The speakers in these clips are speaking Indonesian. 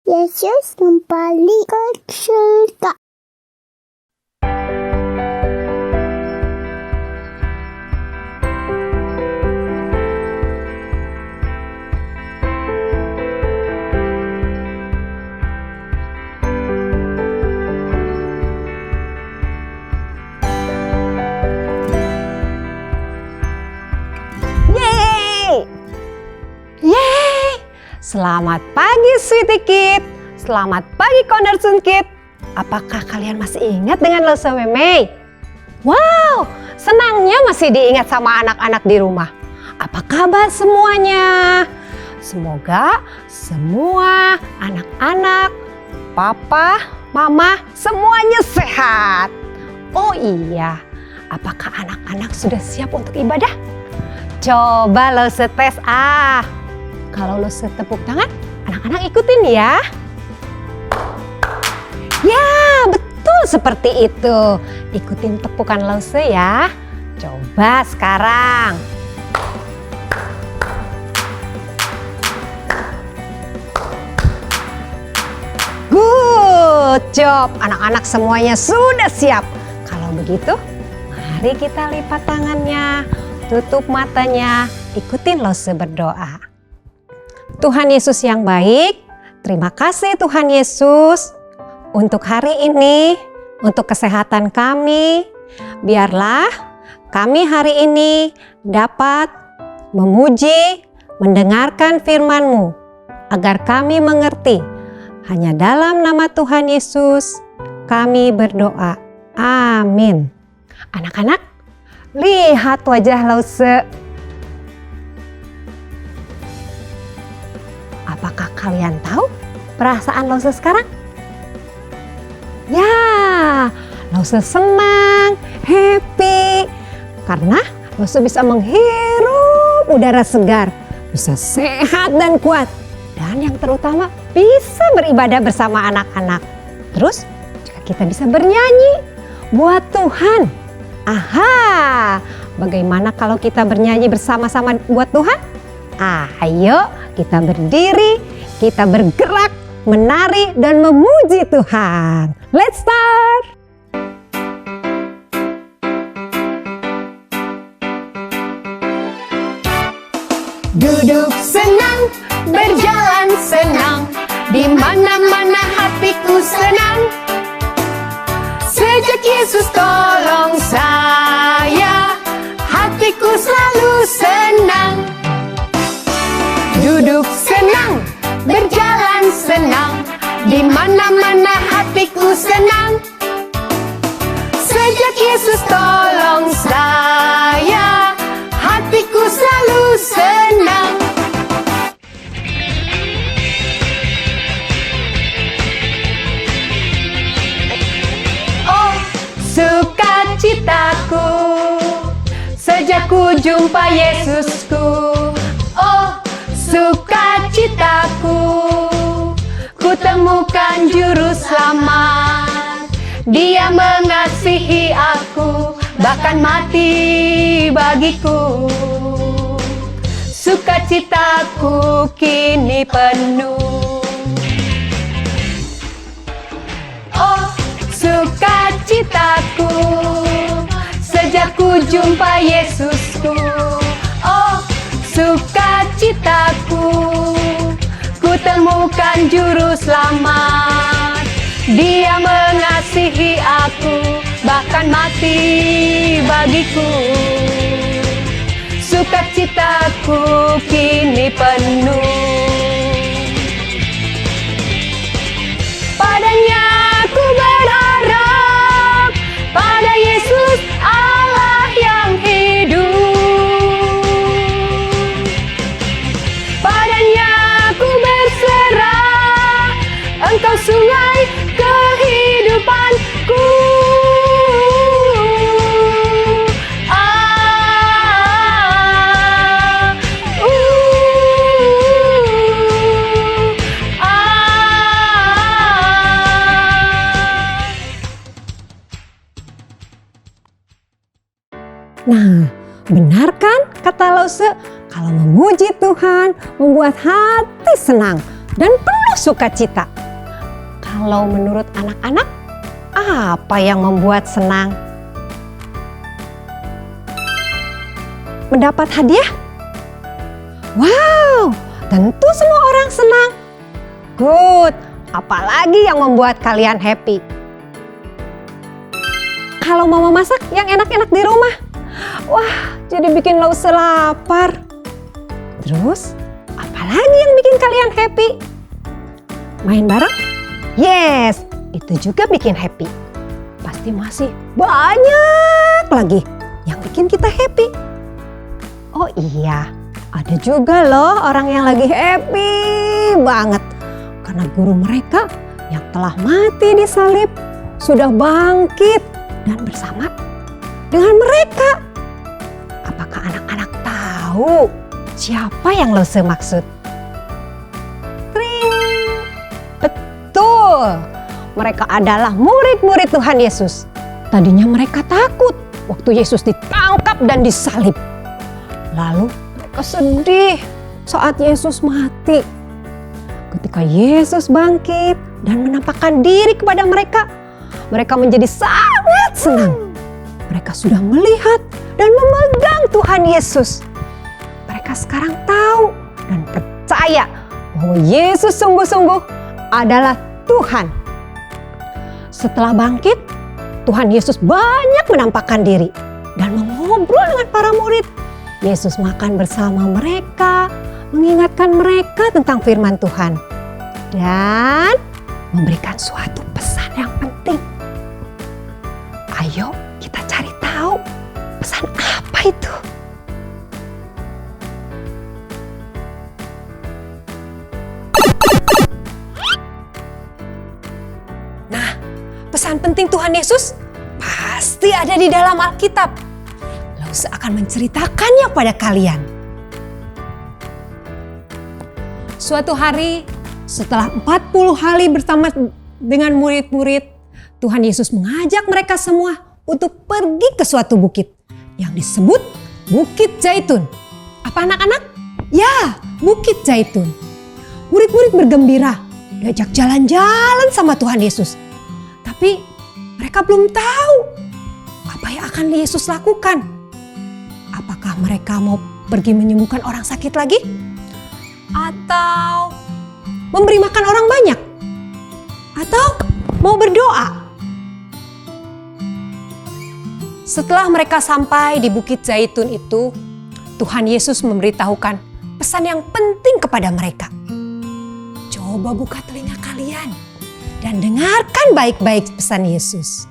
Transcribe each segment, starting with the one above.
Yesus kembali ke surga. Selamat pagi Sweetie Kid, selamat pagi Cornerstone Kid. Apakah kalian masih ingat dengan Lause Memei? Wow, senangnya masih diingat sama anak-anak di rumah. Apa kabar semuanya? Semoga semua anak-anak, papa, mama, semuanya sehat. Oh iya, apakah anak-anak sudah siap untuk ibadah? Coba Lause tes Kalau Lause tepuk tangan, anak-anak ikutin ya. Ya, betul seperti itu. Ikutin tepukan Lause ya. Coba sekarang. Good job. Anak-anak semuanya sudah siap. Kalau begitu, mari kita lipat tangannya, tutup matanya, ikutin Lause berdoa. Tuhan Yesus yang baik, terima kasih Tuhan Yesus untuk hari ini, untuk kesehatan kami. Biarlah kami hari ini dapat memuji, mendengarkan firman-Mu, agar kami mengerti. Hanya dalam nama Tuhan Yesus kami berdoa. Amin. Anak-anak, lihat wajah Lause. Apakah kalian tahu perasaan Lause sekarang? Ya, Lause senang, happy. Karena Lause bisa menghirup udara segar, bisa sehat dan kuat. Dan yang terutama bisa beribadah bersama anak-anak. Terus juga kita bisa bernyanyi buat Tuhan. Aha, bagaimana kalau kita bernyanyi bersama-sama buat Tuhan? Ayo kita berdiri, kita bergerak, menari dan memuji Tuhan. Let's start! Duduk senang, berjalan senang, di mana-mana hatiku senang. Sejak Yesus tolong saya, hatiku selalu senang. Duduk senang, berjalan senang, di mana-mana hatiku senang. Sejak Yesus tolong saya, hatiku selalu senang. Oh, sukacitaku, sejak ku jumpa Yesusku. Oh, sukacitaku, ku temukan juru selamat. Dia mengasihi aku, bahkan mati bagiku. Sukacitaku kini penuh. Oh, sukacitaku, sejak ku jumpa Yesusku. Oh, sukacitaku, ku temukan juru selamat. Dia mengasihi aku, bahkan mati bagiku. Sukacitaku kini penuh. Padanya ku berharap, pada Yesus Allah yang hidup. Padanya ku berserah, Engkau sungai kehidupanku. Nah, benar kan kata Lause? Kalau memuji Tuhan membuat hati senang. dan penuh sukacita. Kalau menurut anak-anak, apa yang membuat senang? Mendapat hadiah? Wow, tentu semua orang senang. Good, apalagi yang membuat kalian happy? Kalau mama masak yang enak-enak di rumah, wah jadi bikin Lause lapar. Terus, apalagi yang bikin kalian happy? Main bareng? Yes, itu juga bikin happy. Pasti masih banyak lagi yang bikin kita happy. Oh iya, ada juga loh orang yang lagi happy banget. Karena guru mereka yang telah mati di salib sudah bangkit dan bersama dengan mereka. Apakah anak-anak tahu siapa yang Lause maksud? Tring! Betul, mereka adalah murid-murid Tuhan Yesus. Tadinya mereka takut waktu Yesus ditangkap dan disalib. Lalu mereka sedih saat Yesus mati. Ketika Yesus bangkit dan menampakkan diri kepada mereka, mereka menjadi sangat senang. Mereka sudah melihat dan memegang Tuhan Yesus. Mereka sekarang tahu dan percaya bahwa Yesus sungguh-sungguh adalah Tuhan. Setelah bangkit, Tuhan Yesus banyak menampakkan diri dan mengobrol dengan para murid. Yesus makan bersama mereka, mengingatkan mereka tentang firman Tuhan, dan memberikan suatu pesan yang penting. Ayo kita cari tahu pesan apa itu. Nah, pesan penting Tuhan Yesus pasti ada di dalam Alkitab. Lause akan menceritakannya pada kalian. Suatu hari setelah 40 hari bersama dengan murid-murid, Tuhan Yesus mengajak mereka semua untuk pergi ke suatu bukit yang disebut Bukit Zaitun. Apa anak-anak? Ya, Bukit Zaitun. Murid-murid bergembira diajak jalan-jalan sama Tuhan Yesus. Tapi mereka belum tahu apa yang akan Yesus lakukan. Apakah mereka mau pergi menyembuhkan orang sakit lagi? Atau memberi makan orang banyak? Atau mau berdoa? Setelah mereka sampai di Bukit Zaitun itu, Tuhan Yesus memberitahukan pesan yang penting kepada mereka. Coba buka telinga kalian dan dengarkan baik-baik pesan Yesus.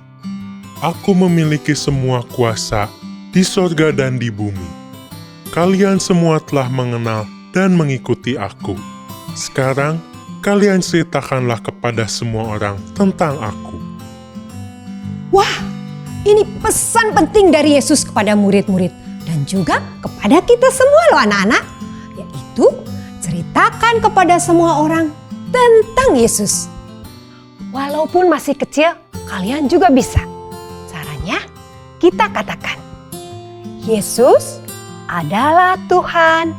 Aku memiliki semua kuasa di sorga dan di bumi. Kalian semua telah mengenal dan mengikuti aku. Sekarang, kalian ceritakanlah kepada semua orang tentang aku. Wah, ini pesan penting dari Yesus kepada murid-murid dan juga kepada kita semua loh anak-anak. Yaitu ceritakan kepada semua orang tentang Yesus. Walaupun masih kecil, kalian juga bisa. Caranya kita katakan, Yesus adalah Tuhan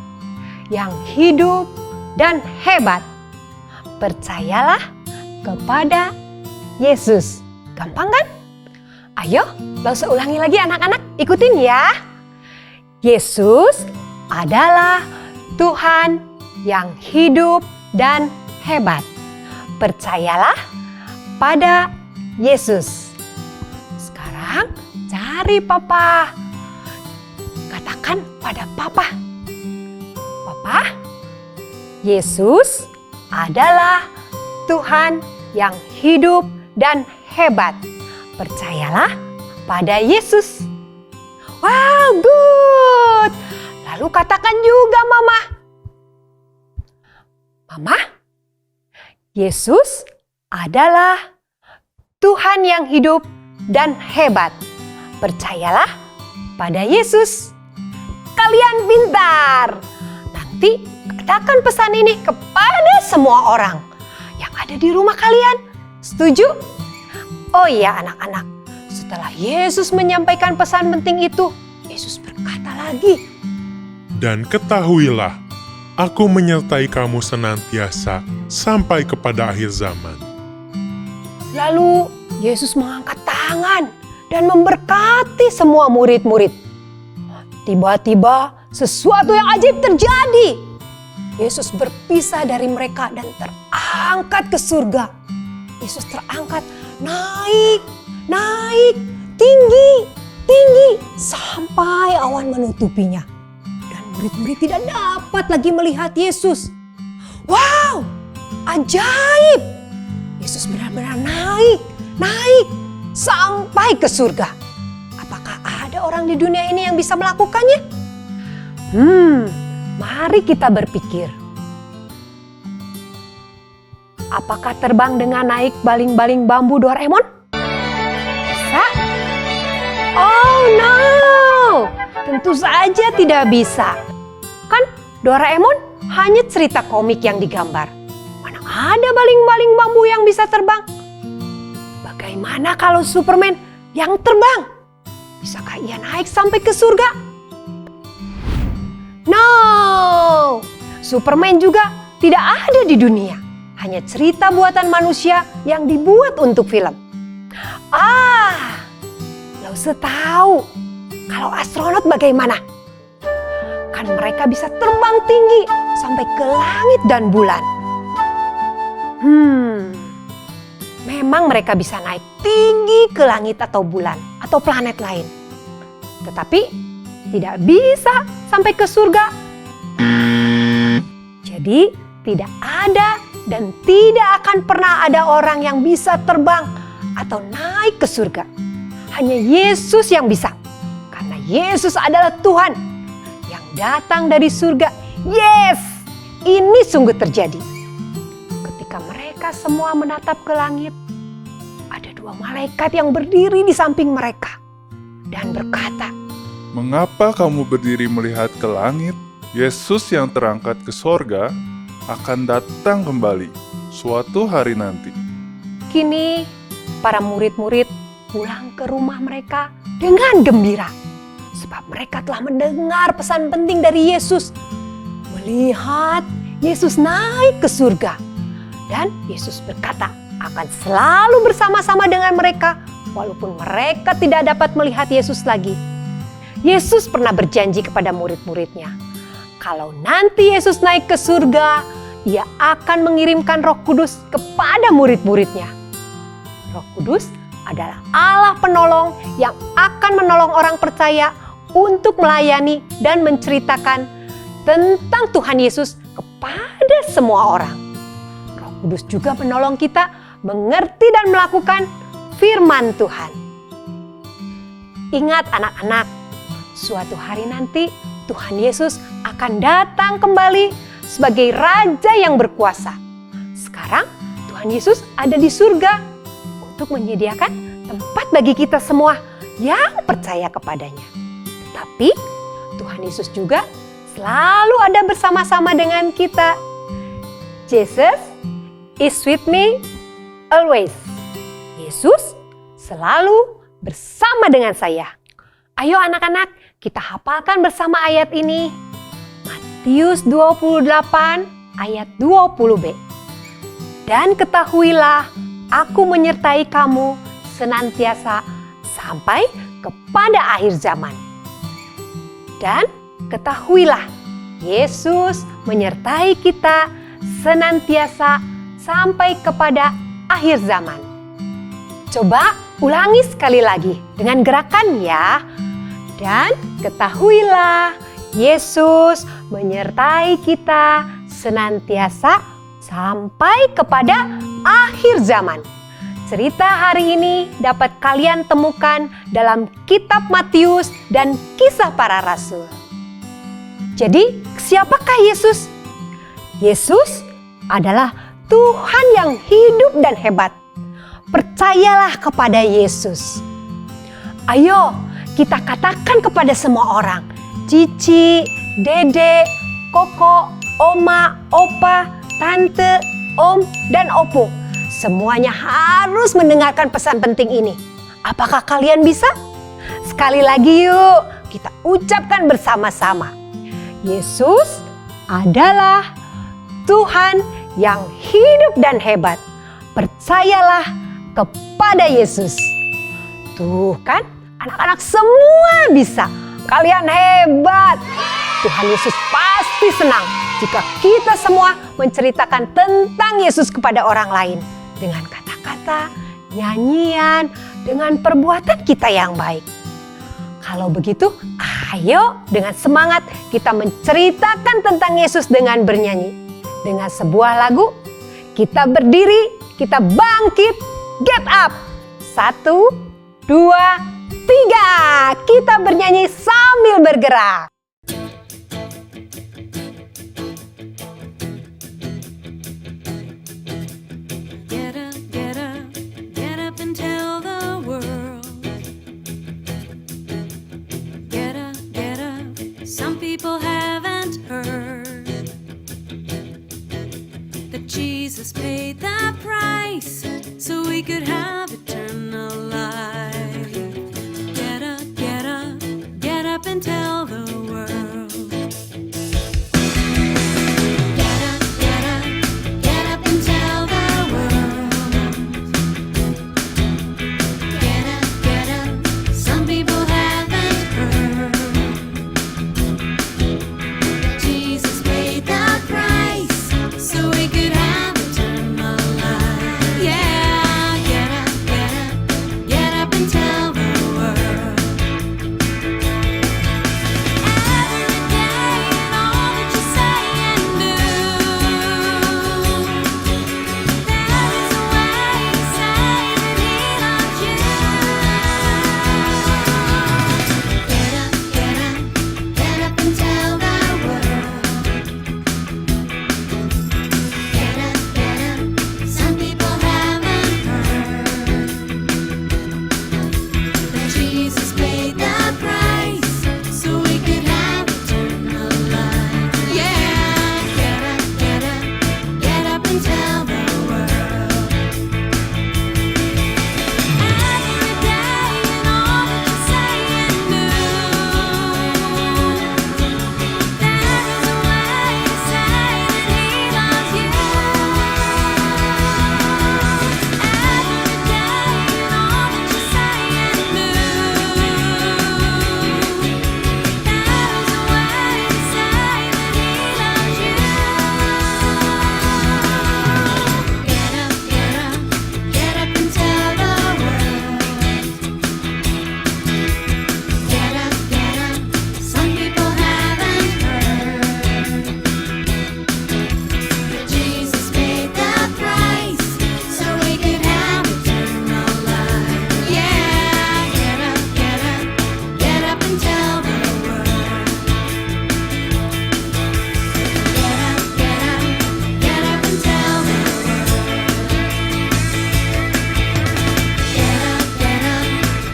yang hidup dan hebat. Percayalah kepada Yesus. Gampang kan? Ayo, Lause ulangi lagi anak-anak. Ikutin ya. Yesus adalah Tuhan yang hidup dan hebat. Percayalah pada Yesus. Sekarang cari Papa. Katakan pada Papa. Papa, Yesus adalah Tuhan yang hidup dan hebat. Percayalah pada Yesus. Wow, good. Lalu katakan juga Mama. Mama, Yesus adalah Tuhan yang hidup dan hebat. Percayalah pada Yesus. Kalian pintar. Nanti katakan pesan ini kepada semua orang yang ada di rumah kalian. Setuju? Oh iya anak-anak, setelah Yesus menyampaikan pesan penting itu, Yesus berkata lagi, Dan ketahuilah Aku menyertai kamu senantiasa sampai kepada akhir zaman. Lalu Yesus mengangkat tangan dan memberkati semua murid-murid. Tiba-tiba sesuatu yang ajaib terjadi. Yesus berpisah dari mereka dan terangkat ke surga. Yesus terangkat naik, tinggi, sampai awan menutupinya. Dan murid-murid tidak dapat lagi melihat Yesus. Wow, ajaib! Yesus benar-benar naik sampai ke surga. Apakah ada orang di dunia ini yang bisa melakukannya? Mari kita berpikir. Apakah terbang dengan naik baling-baling bambu Doraemon? Bisa? Oh no! Tentu saja tidak bisa. Kan Doraemon hanya cerita komik yang digambar. Mana ada baling-baling bambu yang bisa terbang? Bagaimana kalau Superman yang terbang? Bisakah ia naik sampai ke surga? No! Superman juga tidak ada di dunia. Hanya cerita buatan manusia yang dibuat untuk film. Lause tahu kalau astronot bagaimana? Kan mereka bisa terbang tinggi sampai ke langit dan bulan. Memang mereka bisa naik tinggi ke langit atau bulan atau planet lain. Tetapi tidak bisa sampai ke surga. Jadi tidak ada dan tidak akan pernah ada orang yang bisa terbang atau naik ke surga. Hanya Yesus yang bisa. Karena Yesus adalah Tuhan yang datang dari surga. Yes! Ini sungguh terjadi. Ketika mereka semua menatap ke langit, ada dua malaikat yang berdiri di samping mereka dan berkata, "Mengapa kamu berdiri melihat ke langit? Yesus yang terangkat ke sorga akan datang kembali suatu hari nanti." Kini para murid-murid pulang ke rumah mereka dengan gembira. Sebab mereka telah mendengar pesan penting dari Yesus. Melihat Yesus naik ke surga. Dan Yesus berkata akan selalu bersama-sama dengan mereka walaupun mereka tidak dapat melihat Yesus lagi. Yesus pernah berjanji kepada murid-muridnya, kalau nanti Yesus naik ke surga, Ia akan mengirimkan Roh Kudus kepada murid-muridnya. Roh Kudus adalah Allah penolong yang akan menolong orang percaya untuk melayani dan menceritakan tentang Tuhan Yesus kepada semua orang. Roh Kudus juga menolong kita mengerti dan melakukan firman Tuhan. Ingat anak-anak, suatu hari nanti Tuhan Yesus akan datang kembali sebagai Raja yang berkuasa. Sekarang Tuhan Yesus ada di surga untuk menyediakan tempat bagi kita semua yang percaya kepadanya. Tetapi Tuhan Yesus juga selalu ada bersama-sama dengan kita. Jesus is with me always. Yesus selalu bersama dengan saya. Ayo anak-anak, kita hafalkan bersama ayat ini. Matius 28 ayat 20b. Dan ketahuilah, aku menyertai kamu senantiasa sampai kepada akhir zaman. Dan ketahuilah, Yesus menyertai kita senantiasa sampai kepada akhir zaman. Coba ulangi sekali lagi dengan gerakan ya. Dan ketahuilah, Yesus menyertai kita senantiasa sampai kepada akhir zaman. Cerita hari ini dapat kalian temukan dalam kitab Matius dan Kisah Para Rasul. Jadi, siapakah Yesus? Yesus adalah Tuhan yang hidup dan hebat. Percayalah kepada Yesus. Ayo, kita katakan kepada semua orang, Cici, Dede, Koko, Oma, Opa, Tante, Om, dan Opo. Semuanya harus mendengarkan pesan penting ini. Apakah kalian bisa? Sekali lagi yuk, kita ucapkan bersama-sama. Yesus adalah Tuhan yang hidup dan hebat. Percayalah kepada Yesus. Tuh kan, anak-anak semua bisa. Kalian hebat. Tuhan Yesus pasti senang jika kita semua menceritakan tentang Yesus kepada orang lain. Dengan kata-kata, nyanyian, dengan perbuatan kita yang baik. Kalau begitu, ayo dengan semangat kita menceritakan tentang Yesus dengan bernyanyi. Dengan sebuah lagu, kita berdiri, kita bangkit, get up. 1, 2, 3. Kita bernyanyi sambil bergerak. Get up and tell the world. Get up, some people haven't heard that Jesus paid the price so we could have eternal life. Get up and tell the world. Get up and tell the world. Get up, some people haven't heard. Jesus paid the price so we could have eternal life. Yeah, get up and tell the world. Every day and all that you say and do, there is a way to say that He loves you. Get up and tell the world. Get up, some people haven't heard that Jesus paid the price so we could have eternal life. Yeah, get up and tell the world. Every day and all that you say and do, there is a way to say that He loves you. Every day and all that you say and do, there is a way to say that He loves you. Get up and tell the world. Get up, some people haven't heard that Jesus paid the price so we could have eternal life. Yeah, get up and tell the world. Get up and tell the world.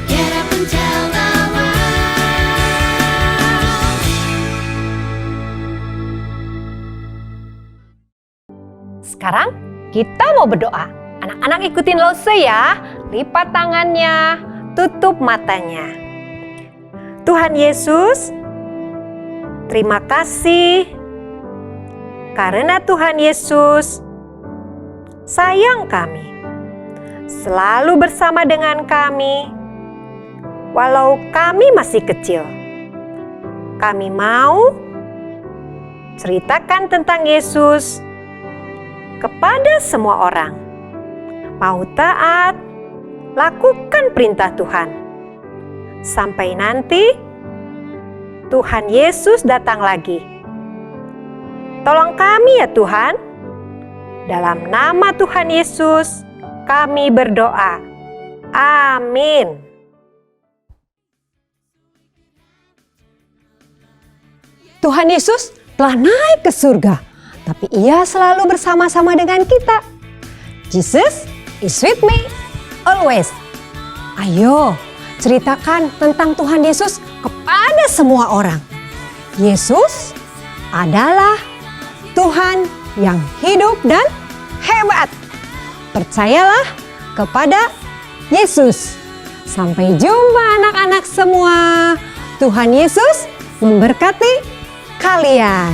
Get up and tell the world. Sekarang kita mau berdoa. Anak-anak ikutin Lose ya. Lipat tangannya, tutup matanya. Tuhan Yesus, terima kasih karena Tuhan Yesus sayang kami. Selalu bersama dengan kami walau kami masih kecil. Kami mau ceritakan tentang Yesus kepada semua orang. Mau taat, lakukan perintah Tuhan. Sampai nanti Tuhan Yesus datang lagi. Tolong kami ya Tuhan. Dalam nama Tuhan Yesus kami berdoa. Amin. Tuhan Yesus telah naik ke surga, tapi Ia selalu bersama-sama dengan kita. Jesus is with me always. Ayo, ceritakan tentang Tuhan Yesus kepada semua orang. Yesus adalah Tuhan yang hidup dan hebat. Percayalah kepada Yesus. Sampai jumpa anak-anak semua. Tuhan Yesus memberkati kalian.